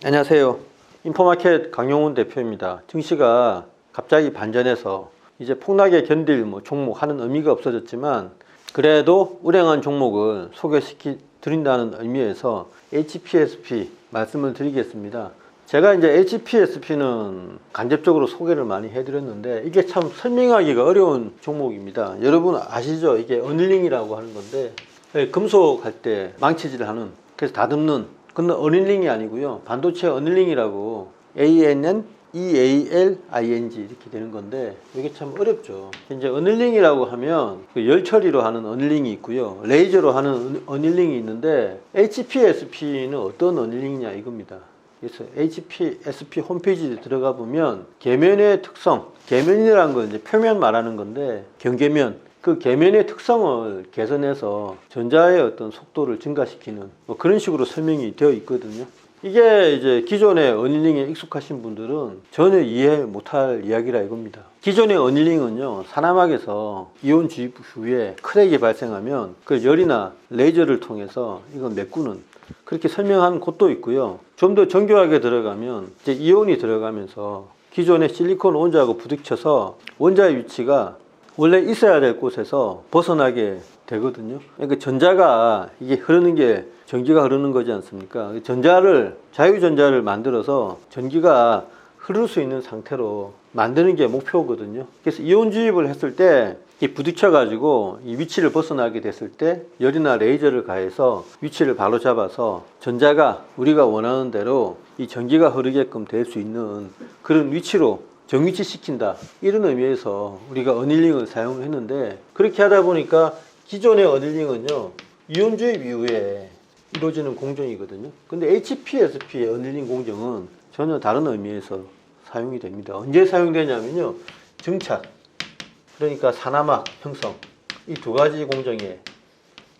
안녕하세요. 인포마켓 강용훈 대표입니다. 증시가 갑자기 반전해서 이제 폭락에 견딜 종목 하는 의미가 없어졌지만, 그래도 우량한 종목을 소개시켜 드린다는 의미에서 HPSP 말씀을 드리겠습니다. 제가 이제 HPSP는 간접적으로 소개를 많이 해드렸는데, 이게 참 설명하기가 어려운 종목입니다. 여러분 아시죠? 이게 어닐링이라고 하는 건데, 금속 할 때 망치질을 하는, 그래서 다듬는, 근데 어닐링이 아니고요, 반도체 어닐링이라고 ANN EALING 이렇게 되는 건데, 이게 참 어렵죠. 이제 어닐링이라고 하면 열 처리로 하는 어닐링이 있고요, 레이저로 하는 어닐링이 있는데, HPSP는 어떤 어닐링이냐 이겁니다. 그래서 HPSP 홈페이지에 들어가 보면 계면의 특성, 계면이라는 건 이제 표면 말하는 건데, 경계면, 그 계면의 특성을 개선해서 전자의 어떤 속도를 증가시키는 그런 식으로 설명이 되어 있거든요. 이게 이제 기존의 어닐링에 익숙하신 분들은 전혀 이해 못할 이야기라 이겁니다. 기존의 어닐링은요, 사나막에서 이온 주입 후에 크랙이 발생하면 그 열이나 레이저를 통해서 이걸 메꾸는, 그렇게 설명한 곳도 있고요. 좀 더 정교하게 들어가면 이제 이온이 들어가면서 기존의 실리콘 원자하고 부딪혀서 원자의 위치가 원래 있어야 될 곳에서 벗어나게 되거든요. 그러니까 전자가, 이게 흐르는 게 전기가 흐르는 거지 않습니까? 전자를, 자유전자를 만들어서 전기가 흐를 수 있는 상태로 만드는 게 목표거든요. 그래서 이온 주입을 했을 때 부딪혀 가지고 이 위치를 벗어나게 됐을 때 열이나 레이저를 가해서 위치를 바로 잡아서 전자가 우리가 원하는 대로 이 전기가 흐르게끔 될 수 있는 그런 위치로 정위치 시킨다, 이런 의미에서 우리가 어닐링을 사용했는데, 그렇게 하다 보니까 기존의 어닐링은요, 이온 주입 이후에 이루어지는 공정이거든요. 근데 HPSP의 어닐링 공정은 전혀 다른 의미에서 사용이 됩니다. 언제 사용되냐면요, 증착, 그러니까 사나막 형성, 이 두 가지 공정에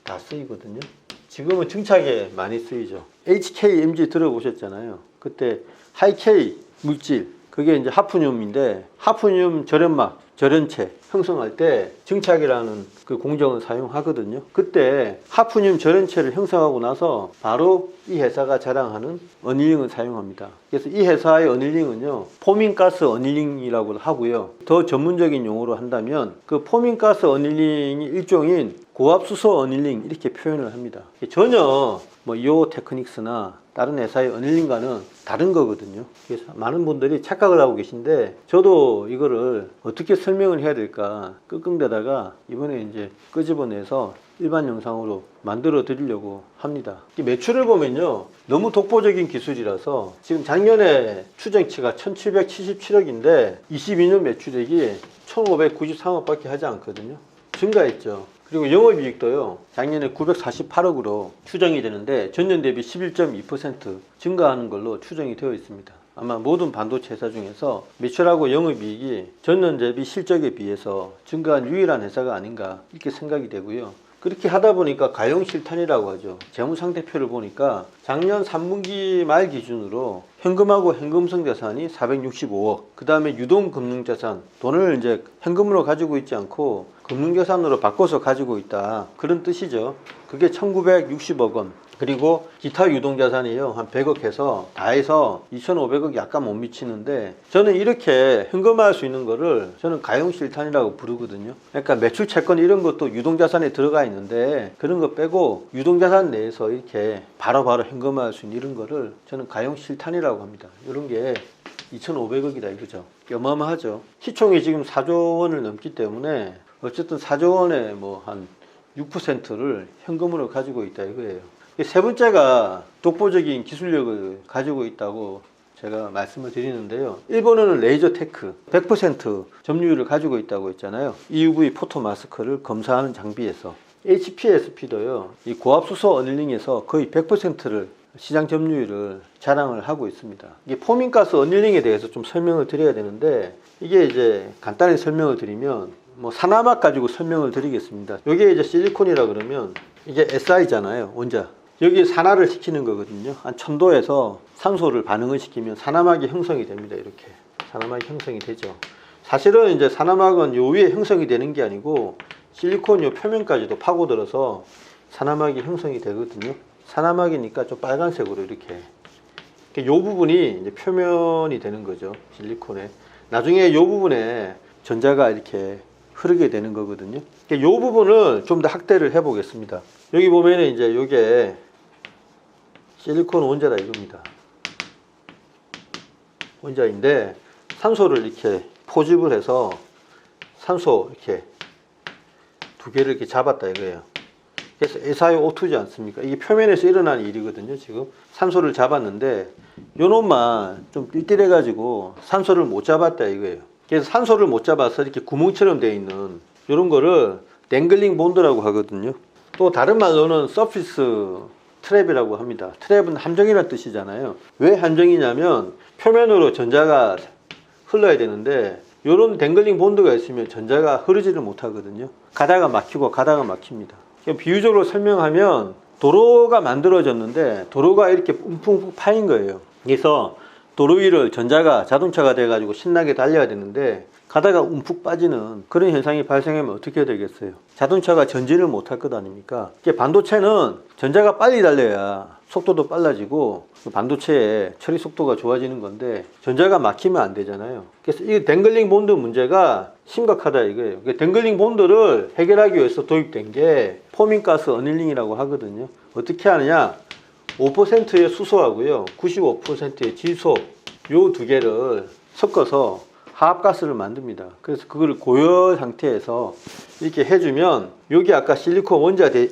다 쓰이거든요. 지금은 증착에 많이 쓰이죠. HKMG 들어보셨잖아요. 그때 하이K 물질, 그게 이제 하프늄인데, 하프늄 절연막, 절연체 형성할 때 증착이라는 그 공정을 사용하거든요. 그때 하프늄 절연체를 형성하고 나서 바로 이 회사가 자랑하는 어닐링을 사용합니다. 그래서 이 회사의 어닐링은요, 포민가스 어닐링이라고 하고요, 더 전문적인 용어로 한다면 그 포민가스 어닐링이 일종인 고압수소 어닐링, 이렇게 표현을 합니다. 전혀 이오 테크닉스나 다른 회사의 어닐링과는 다른 거거든요. 그래서 많은 분들이 착각을 하고 계신데, 저도 이거를 어떻게 설명을 해야 될까 끙끙대다가 이번에 이제 끄집어내서 일반 영상으로 만들어 드리려고 합니다. 매출을 보면요, 너무 독보적인 기술이라서 지금 작년에 추정치가 1777억인데 22년 매출액이 1593억 밖에 하지 않거든요. 증가했죠. 그리고 영업이익도요, 작년에 948억으로 추정이 되는데 전년 대비 11.2% 증가하는 걸로 추정이 되어 있습니다. 아마 모든 반도체 회사 중에서 매출하고 영업이익이 전년 대비 실적에 비해서 증가한 유일한 회사가 아닌가, 이렇게 생각이 되고요. 그렇게 하다 보니까 가용실탄이라고 하죠. 재무상태표를 보니까 작년 3분기 말 기준으로 현금하고 현금성 자산이 465억, 그 다음에 유동금융자산, 돈을 이제 현금으로 가지고 있지 않고 금융자산으로 바꿔서 가지고 있다, 그런 뜻이죠. 그게 1960억 원. 그리고 기타 유동자산이요, 한 100억 해서 다 해서 2500억 약간 못 미치는데, 저는 이렇게 현금화할 수 있는 거를 저는 가용실탄이라고 부르거든요. 그러니까 매출 채권 이런 것도 유동자산에 들어가 있는데, 그런 거 빼고 유동자산 내에서 이렇게 바로바로 현금화할 수 있는 이런 거를 저는 가용실탄이라고 합니다. 이런 게 2500억이다 이거죠. 어마어마하죠. 시총이 지금 4조 원을 넘기 때문에 어쨌든 4조 원의 한 6%를 현금으로 가지고 있다 이거예요. 세 번째가 독보적인 기술력을 가지고 있다고 제가 말씀을 드리는데요, 일본어는 레이저 테크 100% 점유율을 가지고 있다고 했잖아요. EUV 포토 마스크를 검사하는 장비에서. HPSP도요, 이 고압수소 어닐링에서 거의 100%를 시장 점유율을 자랑을 하고 있습니다. 이게 포민가스 어닐링에 대해서 좀 설명을 드려야 되는데, 이게 이제 간단히 설명을 드리면 사나막 가지고 설명을 드리겠습니다. 이게 이제 실리콘이라 그러면 이게 SI잖아요, 원자. 여기 산화를 시키는 거거든요. 한 1000도에서 산소를 반응을 시키면 산화막이 형성이 됩니다. 이렇게 산화막이 형성이 되죠. 사실은 이제 산화막은 요 위에 형성이 되는 게 아니고 실리콘 요 표면까지도 파고들어서 산화막이 형성이 되거든요. 산화막이니까 좀 빨간색으로 이렇게 이 부분이 이제 표면이 되는 거죠. 실리콘에. 나중에 이 부분에 전자가 이렇게 흐르게 되는 거거든요. 이 부분을 좀 더 확대를 해 보겠습니다. 여기 보면은 이제 이게 실리콘 원자다 이겁니다. 원자인데 산소를 이렇게 포집을 해서 산소 이렇게 두 개를 이렇게 잡았다 이거예요. 그래서 SiO2지 않습니까? 이게 표면에서 일어나는 일이거든요. 지금 산소를 잡았는데 요 놈만 좀 띨띨해 가지고 산소를 못 잡았다 이거예요. 그래서 산소를 못 잡아서 이렇게 구멍처럼 되어 있는 이런 거를 댕글링 본드라고 하거든요. 또 다른 말로는 서피스 트랩이라고 합니다. 트랩은 함정이라는 뜻이잖아요. 왜 함정이냐면 표면으로 전자가 흘러야 되는데 이런 댕글링 본드가 있으면 전자가 흐르지를 못하거든요. 가다가 막히고 가다가 막힙니다. 비유적으로 설명하면 도로가 만들어졌는데 도로가 이렇게 움푹움푹 파인 거예요. 그래서 도로 위를 전자가 자동차가 돼가지고 신나게 달려야 되는데 가다가 움푹 빠지는 그런 현상이 발생하면 어떻게 되겠어요? 자동차가 전진을 못할 것 아닙니까? 반도체는 전자가 빨리 달려야 속도도 빨라지고 반도체의 처리 속도가 좋아지는 건데 전자가 막히면 안 되잖아요. 그래서 이 댕글링 본드 문제가 심각하다 이거예요. 댕글링 본드를 해결하기 위해서 도입된 게 포민가스 어닐링이라고 하거든요. 어떻게 하느냐? 5%의 수소하고요 95%의 질소 요 두 개를 섞어서 화합가스를 만듭니다. 그래서 그걸 고열 상태에서 이렇게 해주면 여기 아까 실리콘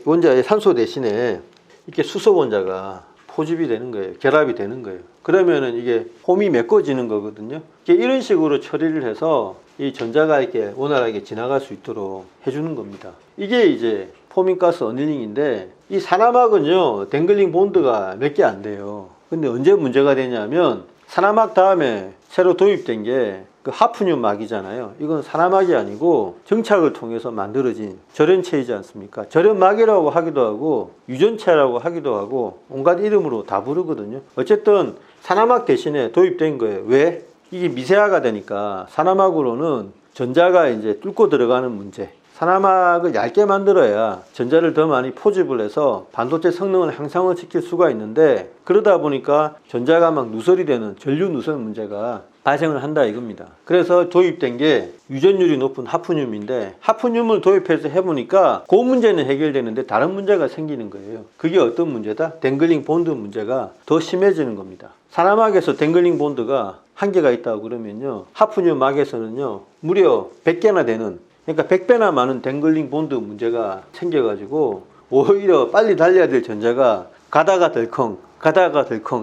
원자의 산소 대신에 이렇게 수소 원자가 포집이 되는 거예요. 결합이 되는 거예요. 그러면은 이게 폼이 메꿔지는 거거든요. 이런 식으로 처리를 해서 이 전자가 이렇게 원활하게 지나갈 수 있도록 해주는 겁니다. 이게 이제 포민가스 어닐링인데 이 산화막은요 댕글링 본드가 몇 개 안 돼요. 근데 언제 문제가 되냐면 산화막 다음에 새로 도입된 게 그 하프늄 막이잖아요. 이건 산화막이 아니고 정착을 통해서 만들어진 절연체이지 않습니까? 절연막이라고 하기도 하고 유전체라고 하기도 하고 온갖 이름으로 다 부르거든요. 어쨌든 산화막 대신에 도입된 거예요. 왜? 이게 미세화가 되니까 산화막으로는 전자가 이제 뚫고 들어가는 문제. 산화막을 얇게 만들어야 전자를 더 많이 포집을 해서 반도체 성능을 향상을 시킬 수가 있는데 그러다 보니까 전자가 막 누설이 되는 전류 누설 문제가 발생을 한다 이겁니다. 그래서 도입된 게 유전율이 높은 하프늄인데 하프늄을 도입해서 해보니까 그 문제는 해결되는데 다른 문제가 생기는 거예요. 그게 어떤 문제다? 댕글링 본드 문제가 더 심해지는 겁니다. 산화막에서 댕글링 본드가 한계가 있다고 그러면요 하프늄 막에서는요 무려 100개나 되는 그러니까 100배나 많은 댕글링 본드 문제가 생겨가지고 오히려 빨리 달려야 될 전자가 가다가 덜컹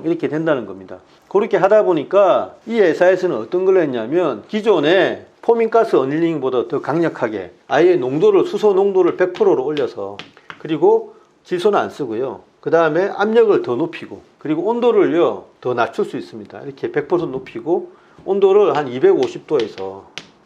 이렇게 된다는 겁니다. 그렇게 하다 보니까 이 회사에서는 어떤 걸 했냐면 기존에 포민가스 어닐링보다 더 강력하게 아예 농도를 수소 농도를 100%로 올려서 그리고 질소는 안 쓰고요. 그 다음에 압력을 더 높이고 그리고 온도를요 더 낮출 수 있습니다. 이렇게 100% 높이고 온도를 한 250도에서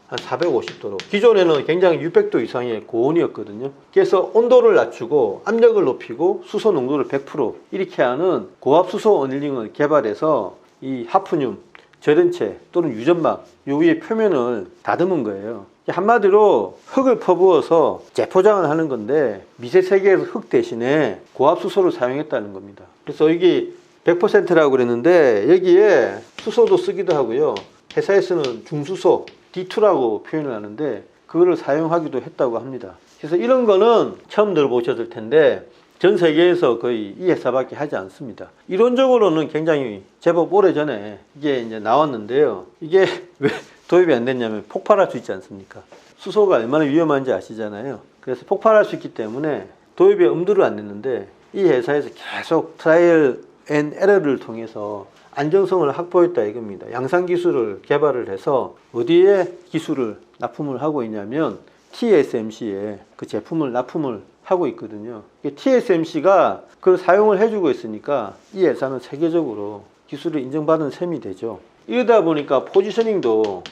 한 450도로 기존에는 굉장히 600도 이상의 고온이었거든요. 그래서 온도를 낮추고 압력을 높이고 수소 농도를 100% 이렇게 하는 고압 수소 어닐링을 개발해서 이 하프늄, 절연체 또는 유전막 요 위에 표면을 다듬은 거예요. 한마디로 흙을 퍼부어서 재포장을 하는 건데 미세 세계에서 흙 대신에 고압 수소를 사용했다는 겁니다. 그래서 여기 100%라고 그랬는데 여기에 수소도 쓰기도 하고요. 회사에서는 중수소 D2라고 표현을 하는데 그거를 사용하기도 했다고 합니다. 그래서 이런 거는 처음 들어보셨을 텐데 전 세계에서 거의 이 회사밖에 하지 않습니다. 이론적으로는 굉장히 제법 오래전에 이게 이제 나왔는데요. 이게 왜 도입이 안 됐냐면 폭발할 수 있지 않습니까? 수소가 얼마나 위험한지 아시잖아요. 그래서 폭발할 수 있기 때문에 도입에 엄두를 안 냈는데 이 회사에서 계속 트라이얼 앤 에러를 통해서 안정성을 확보했다 이겁니다. 양산 기술을 개발을 해서 어디에 기술을 납품을 하고 있냐면 TSMC에 그 제품을 납품을 하고 있거든요. TSMC가 그걸 사용을 해주고 있으니까 이 회사는 세계적으로 기술을 인정받은 셈이 되죠. 이러다 보니까 포지셔닝도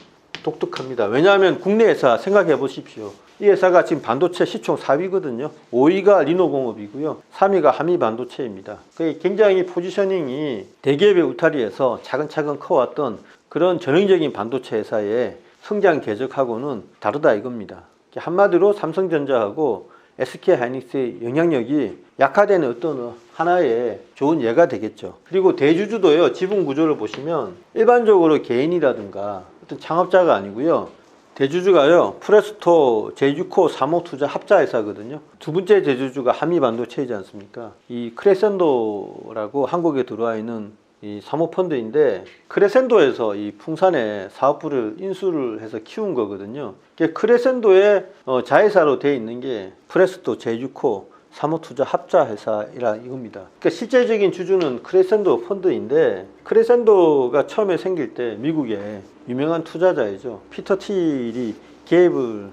독특합니다. 왜냐하면 국내 회사 생각해 보십시오. 이 회사가 지금 반도체 시총 4위거든요. 5위가 리노공업이고요. 3위가 한미반도체입니다. 굉장히 포지셔닝이 대기업의 울타리에서 차근차근 커왔던 그런 전형적인 반도체 회사의 성장 궤적하고는 다르다 이겁니다. 한마디로 삼성전자하고 SK 하이닉스의 영향력이 약화되는 어떤 하나의 좋은 예가 되겠죠. 그리고 대주주도요, 지분 구조를 보시면 일반적으로 개인이라든가 어떤 창업자가 아니고요. 대주주가요, 프레스토, 제주코, 사모투자 합자회사거든요. 두 번째 대주주가 한미반도체이지 않습니까? 이 크레센도라고 한국에 들어와 있는 이 사모펀드인데, 크레센도에서 이 풍산의 사업부를 인수를 해서 키운 거거든요. 크레센도의 자회사로 되어 있는 게 프레스토, 제주코, 사모투자 합자회사이라 이겁니다. 그러니까 실제적인 주주는 크레센도 펀드인데, 크레센도가 처음에 생길 때 미국의 유명한 투자자이죠. 피터 틸이 개입을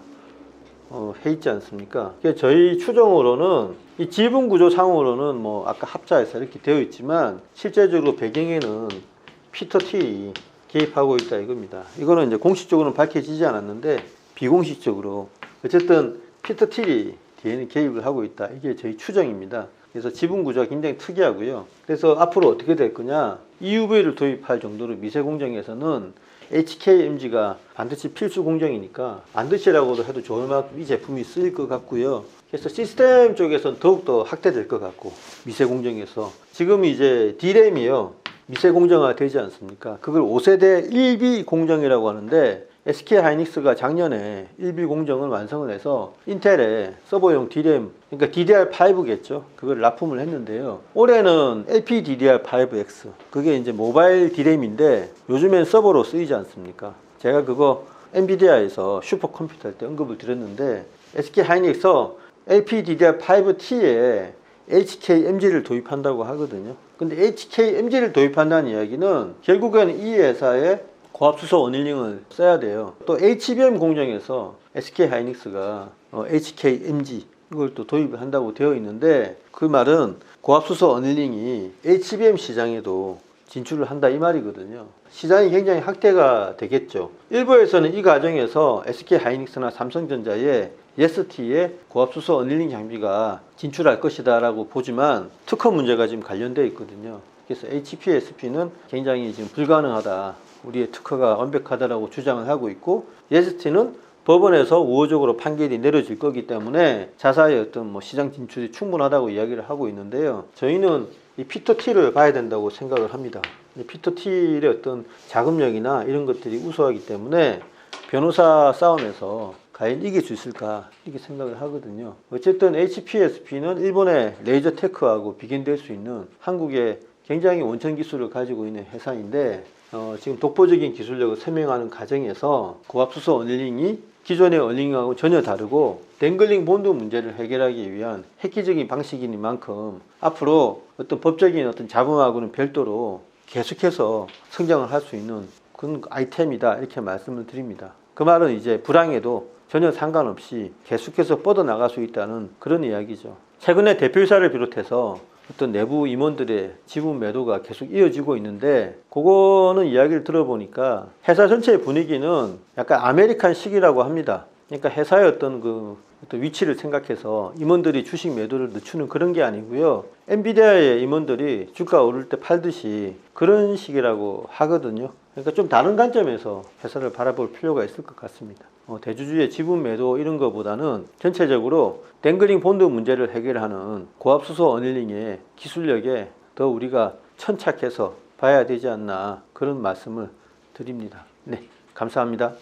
해 있지 않습니까? 그러니까 저희 추정으로는 이 지분 구조 상으로는 뭐 아까 합자회사 이렇게 되어 있지만 실제적으로 배경에는 피터 틸이 개입하고 있다 이겁니다. 이거는 이제 공식적으로는 밝혀지지 않았는데 비공식적으로 어쨌든 피터 틸이 뒤에는 개입을 하고 있다. 이게 저희 추정입니다. 그래서 지분 구조가 굉장히 특이하고요. 그래서 앞으로 어떻게 될 거냐? EUV를 도입할 정도로 미세 공정에서는 HKMG가 반드시 필수 공정이니까 반드시라고도 해도 좋을 만큼 이 제품이 쓰일 것 같고요. 그래서 시스템 쪽에서는 더욱더 확대될 것 같고, 미세 공정에서 지금 이제 D램이요 미세 공정화 되지 않습니까? 그걸 5세대 1B 공정이라고 하는데, SK 하이닉스가 작년에 1B 공정을 완성을 해서 인텔의 서버용 D램, 그러니까 DDR5겠죠. 그걸 납품을 했는데요. 올해는 LPDDR5X, 그게 이제 모바일 D램인데 요즘엔 서버로 쓰이지 않습니까? 제가 그거 엔비디아에서 슈퍼컴퓨터 할 때 언급을 드렸는데, SK 하이닉스 LPDDR5T에 HKMG를 도입한다고 하거든요. 근데 HKMG를 도입한다는 이야기는 결국에는 이 회사의 고압수소 어닐링을 써야 돼요. 또 HBM 공정에서 SK 하이닉스가 HKMG 이걸 또 도입을 한다고 되어 있는데, 그 말은 고압수소 어닐링이 HBM 시장에도 진출을 한다 이 말이거든요. 시장이 굉장히 확대가 되겠죠. 일부에서는 이 과정에서 SK 하이닉스나 삼성전자의 예스티의 고압수소 어닐링 장비가 진출할 것이다 라고 보지만 특허 문제가 지금 관련되어 있거든요. 그래서 HPSP는 굉장히 지금 불가능하다, 우리의 특허가 완벽하다라고 주장을 하고 있고, 예스티는 법원에서 우호적으로 판결이 내려질 거기 때문에 자사의 어떤 뭐 시장 진출이 충분하다고 이야기를 하고 있는데요. 저희는 이 피터 틸을 봐야 된다고 생각을 합니다. 피터 틸의 어떤 자금력이나 이런 것들이 우수하기 때문에 변호사 싸움에서 과연 이길 수 있을까 이렇게 생각을 하거든요. 어쨌든 HPSP는 일본의 레이저 테크하고 비견될 수 있는 한국의 굉장히 원천 기술을 가지고 있는 회사인데, 지금 독보적인 기술력을 설명하는 과정에서 고압수소 어닐링이 기존의 어닐링하고 전혀 다르고 댕글링 본드 문제를 해결하기 위한 획기적인 방식이니만큼 앞으로 어떤 법적인 어떤 잡음하고는 별도로 계속해서 성장을 할 수 있는 그런 아이템이다 이렇게 말씀을 드립니다. 그 말은 이제 불황에도 전혀 상관없이 계속해서 뻗어나갈 수 있다는 그런 이야기죠. 최근에 대표이사를 비롯해서 어떤 내부 임원들의 지분 매도가 계속 이어지고 있는데, 그거는 이야기를 들어보니까 회사 전체의 분위기는 약간 아메리칸식이라고 합니다. 그러니까 회사의 어떤 위치를 생각해서 임원들이 주식 매도를 늦추는 그런 게 아니고요. 엔비디아의 임원들이 주가 오를 때 팔듯이 그런 식이라고 하거든요. 그러니까 좀 다른 관점에서 회사를 바라볼 필요가 있을 것 같습니다. 대주주의 지분 매도 이런 것보다는 전체적으로 댕글링 본드 문제를 해결하는 고압수소 어닐링의 기술력에 더 우리가 천착해서 봐야 되지 않나 그런 말씀을 드립니다. 네, 감사합니다.